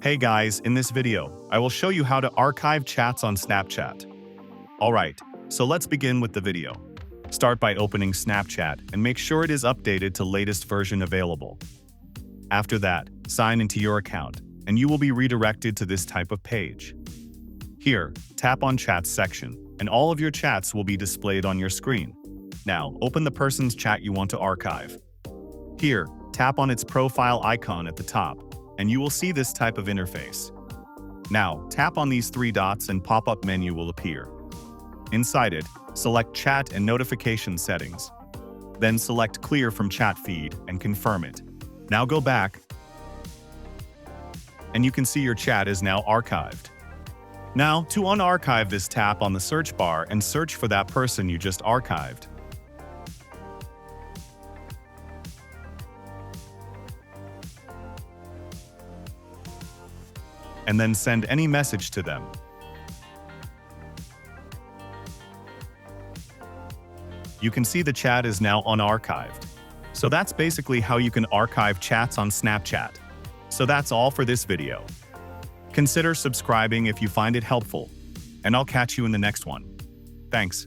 Hey guys, in this video, I will show you how to archive chats on Snapchat. Alright, so let's begin with the video. Start by opening Snapchat and make sure it is updated to latest version available. After that, sign into your account, and you will be redirected to this type of page. Here, tap on Chats section, and all of your chats will be displayed on your screen. Now, open the person's chat you want to archive. Here, tap on its profile icon at the top, and you will see this type of interface. Now, tap on these three dots and pop-up menu will appear. Inside it, select Chat and Notification Settings. Then select Clear from Chat Feed and confirm it. Now go back, and you can see your chat is now archived. Now, to unarchive this, tap on the search bar and search for that person you just archived. And then send any message to them. You can see the chat is now unarchived. So that's basically how you can archive chats on Snapchat. So that's all for this video. Consider subscribing if you find it helpful, and I'll catch you in the next one. Thanks.